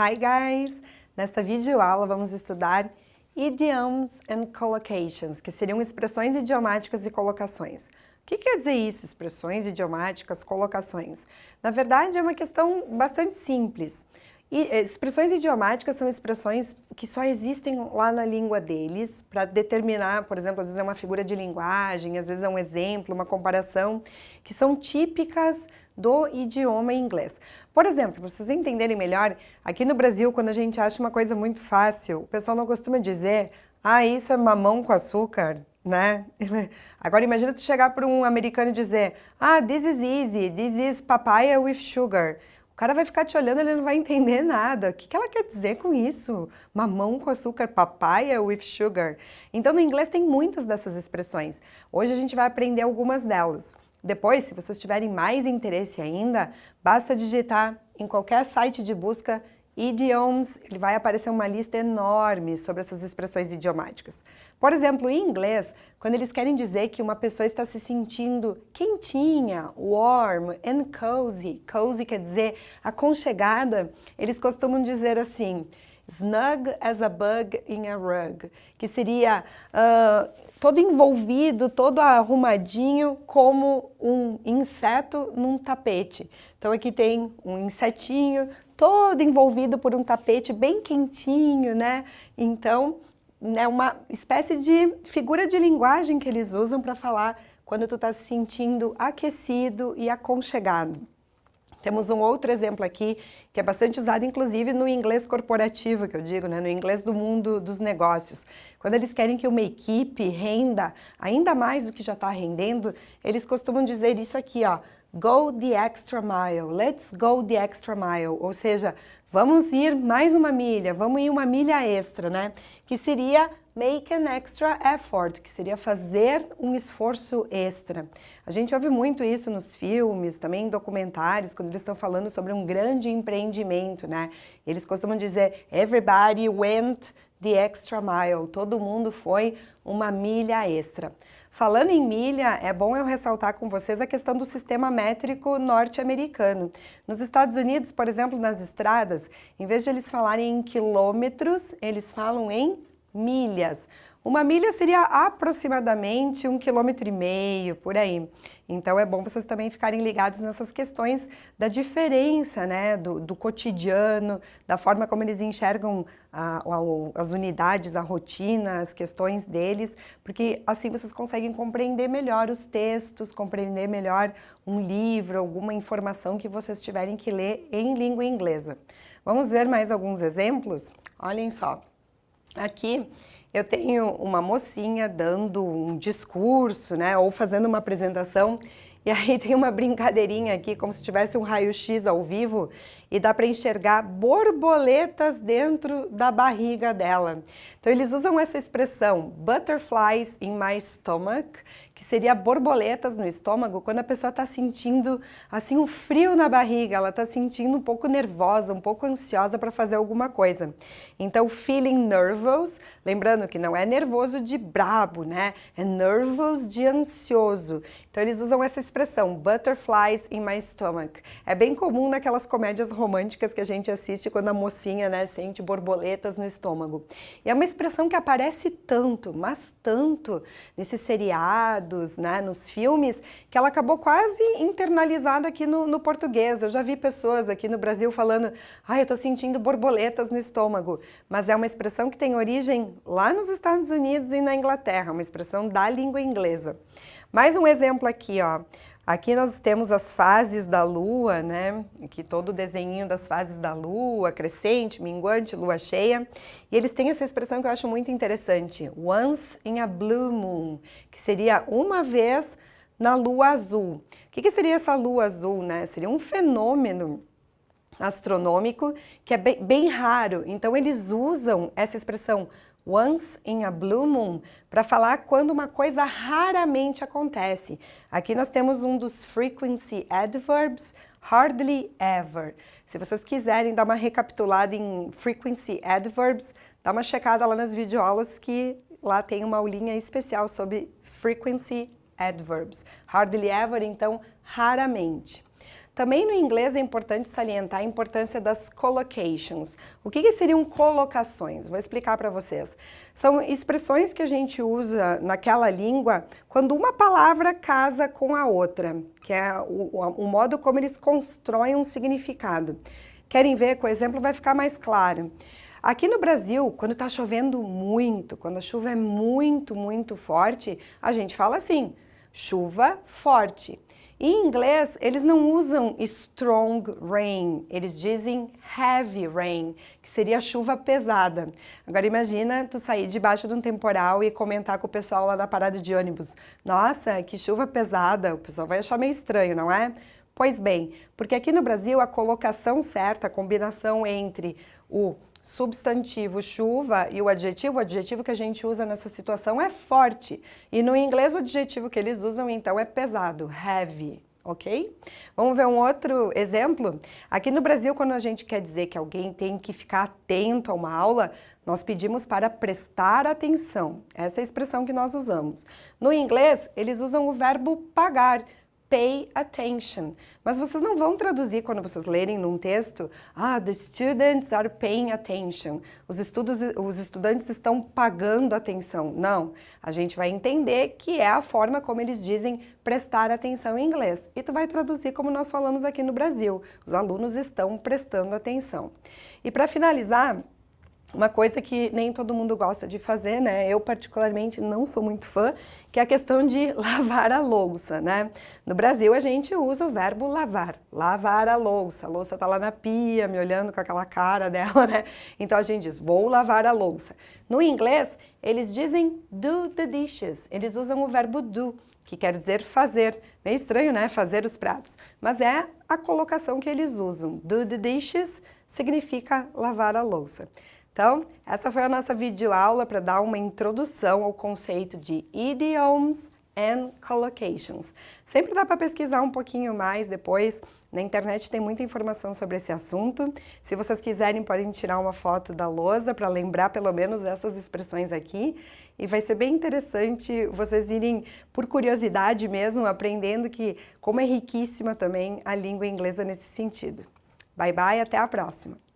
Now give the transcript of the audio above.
Hi guys! Nesta videoaula vamos estudar idioms and collocations, que seriam expressões idiomáticas e colocações. O que quer dizer isso, expressões idiomáticas, colocações? Na verdade é uma questão bastante simples. Expressões idiomáticas são expressões que só existem lá na língua deles para determinar, por exemplo, às vezes é uma figura de linguagem, às vezes é um exemplo, uma comparação, que são típicas do idioma inglês. Por exemplo, para vocês entenderem melhor, aqui no Brasil, quando a gente acha uma coisa muito fácil, o pessoal não costuma dizer, isso é mamão com açúcar, né? Agora imagina tu chegar para um americano e dizer, this is easy, this is papaya with sugar. O cara vai ficar te olhando, ele não vai entender nada. O que ela quer dizer com isso? Mamão com açúcar, papaya with sugar. Então, no inglês tem muitas dessas expressões. Hoje a gente vai aprender algumas delas. Depois, se vocês tiverem mais interesse ainda, basta digitar em qualquer site de busca idioms, ele vai aparecer uma lista enorme sobre essas expressões idiomáticas. Por exemplo, em inglês, quando eles querem dizer que uma pessoa está se sentindo quentinha, warm and cozy, cozy quer dizer aconchegada, eles costumam dizer assim, snug as a bug in a rug, que seria todo envolvido, todo arrumadinho como um inseto num tapete. Então aqui tem um insetinho todo envolvido por um tapete bem quentinho, né? Então é uma espécie de figura de linguagem que eles usam para falar quando tu está se sentindo aquecido e aconchegado. Temos um outro exemplo aqui, que é bastante usado, inclusive, no inglês corporativo, que eu digo, né? No inglês do mundo dos negócios. Quando eles querem que uma equipe renda ainda mais do que já está rendendo, eles costumam dizer isso aqui, ó, go the extra mile, let's go the extra mile, ou seja, vamos ir mais uma milha, vamos ir uma milha extra, né? Que seria make an extra effort, que seria fazer um esforço extra. A gente ouve muito isso nos filmes, também em documentários, quando eles estão falando sobre um grande empreendimento, né? Eles costumam dizer, everybody went the extra mile, todo mundo foi uma milha extra. Falando em milha, é bom eu ressaltar com vocês a questão do sistema métrico norte-americano. Nos Estados Unidos, por exemplo, nas estradas, em vez de eles falarem em quilômetros, eles falam em milhas. Uma milha seria aproximadamente 1,5 km, por aí. Então é bom vocês também ficarem ligados nessas questões da diferença, né, do cotidiano, da forma como eles enxergam as unidades, a rotina, as questões deles, porque assim vocês conseguem compreender melhor os textos, compreender melhor um livro, alguma informação que vocês tiverem que ler em língua inglesa. Vamos ver mais alguns exemplos? Olhem só. Aqui eu tenho uma mocinha dando um discurso, né, ou fazendo uma apresentação, e aí tem uma brincadeirinha aqui, como se tivesse um raio-x ao vivo, e dá para enxergar borboletas dentro da barriga dela. Então eles usam essa expressão, butterflies in my stomach, que seria borboletas no estômago, quando a pessoa está sentindo assim um frio na barriga, ela está sentindo um pouco nervosa, um pouco ansiosa para fazer alguma coisa. Então feeling nervous, lembrando que não é nervoso de brabo, né? É nervous de ansioso. Então eles usam essa expressão, butterflies in my stomach. É bem comum naquelas comédias românticas que a gente assiste quando a mocinha, né, sente borboletas no estômago. E é uma expressão que aparece tanto, mas tanto nesses seriados, né, nos filmes, que ela acabou quase internalizada aqui no português. Eu já vi pessoas aqui no Brasil falando, eu tô sentindo borboletas no estômago. Mas é uma expressão que tem origem lá nos Estados Unidos e na Inglaterra, uma expressão da língua inglesa. Mais um exemplo aqui, ó. Aqui nós temos as fases da lua, né? Aqui todo o desenho das fases da lua, crescente, minguante, lua cheia. E eles têm essa expressão que eu acho muito interessante, once in a blue moon, que seria uma vez na lua azul. O que seria essa lua azul, né? Seria um fenômeno astronômico que é bem raro. Então eles usam essa expressão once in a blue moon, para falar quando uma coisa raramente acontece. Aqui nós temos um dos frequency adverbs, hardly ever. Se vocês quiserem dar uma recapitulada em frequency adverbs, dá uma checada lá nas videoaulas que lá tem uma aulinha especial sobre frequency adverbs. Hardly ever, então, raramente. Também no inglês é importante salientar a importância das collocations. O que seriam colocações? Vou explicar para vocês. São expressões que a gente usa naquela língua quando uma palavra casa com a outra, que é o modo como eles constroem um significado. Querem ver? Com o exemplo vai ficar mais claro. Aqui no Brasil, quando está chovendo muito, quando a chuva é muito forte, a gente fala assim, chuva forte. Em inglês, eles não usam strong rain, eles dizem heavy rain, que seria chuva pesada. Agora imagina tu sair debaixo de um temporal e comentar com o pessoal lá na parada de ônibus. Nossa, que chuva pesada, o pessoal vai achar meio estranho, não é? Pois bem, porque aqui no Brasil a colocação certa, a combinação entre o substantivo chuva e o adjetivo que a gente usa nessa situação é forte. E no inglês o adjetivo que eles usam então é pesado, heavy, ok? Vamos ver um outro exemplo? Aqui no Brasil, quando a gente quer dizer que alguém tem que ficar atento a uma aula, nós pedimos para prestar atenção. Essa é a expressão que nós usamos. No inglês, eles usam o verbo pagar, pay attention. Mas vocês não vão traduzir quando vocês lerem num texto, the students are paying attention. Os estudantes estão pagando atenção. Não, a gente vai entender que é a forma como eles dizem prestar atenção em inglês. E tu vai traduzir como nós falamos aqui no Brasil. Os alunos estão prestando atenção. E para finalizar, uma coisa que nem todo mundo gosta de fazer, né? Eu particularmente não sou muito fã, que é a questão de lavar a louça, né? No Brasil a gente usa o verbo lavar a louça tá lá na pia, me olhando com aquela cara dela, né? Então a gente diz, vou lavar a louça. No inglês, eles dizem do the dishes, eles usam o verbo do, que quer dizer fazer. Meio estranho, né? Fazer os pratos. Mas é a colocação que eles usam. Do the dishes significa lavar a louça. Então, essa foi a nossa videoaula para dar uma introdução ao conceito de idioms and collocations. Sempre dá para pesquisar um pouquinho mais depois, na internet tem muita informação sobre esse assunto. Se vocês quiserem, podem tirar uma foto da lousa para lembrar pelo menos essas expressões aqui. E vai ser bem interessante vocês irem, por curiosidade mesmo, aprendendo que como é riquíssima também a língua inglesa nesse sentido. Bye, bye, até a próxima!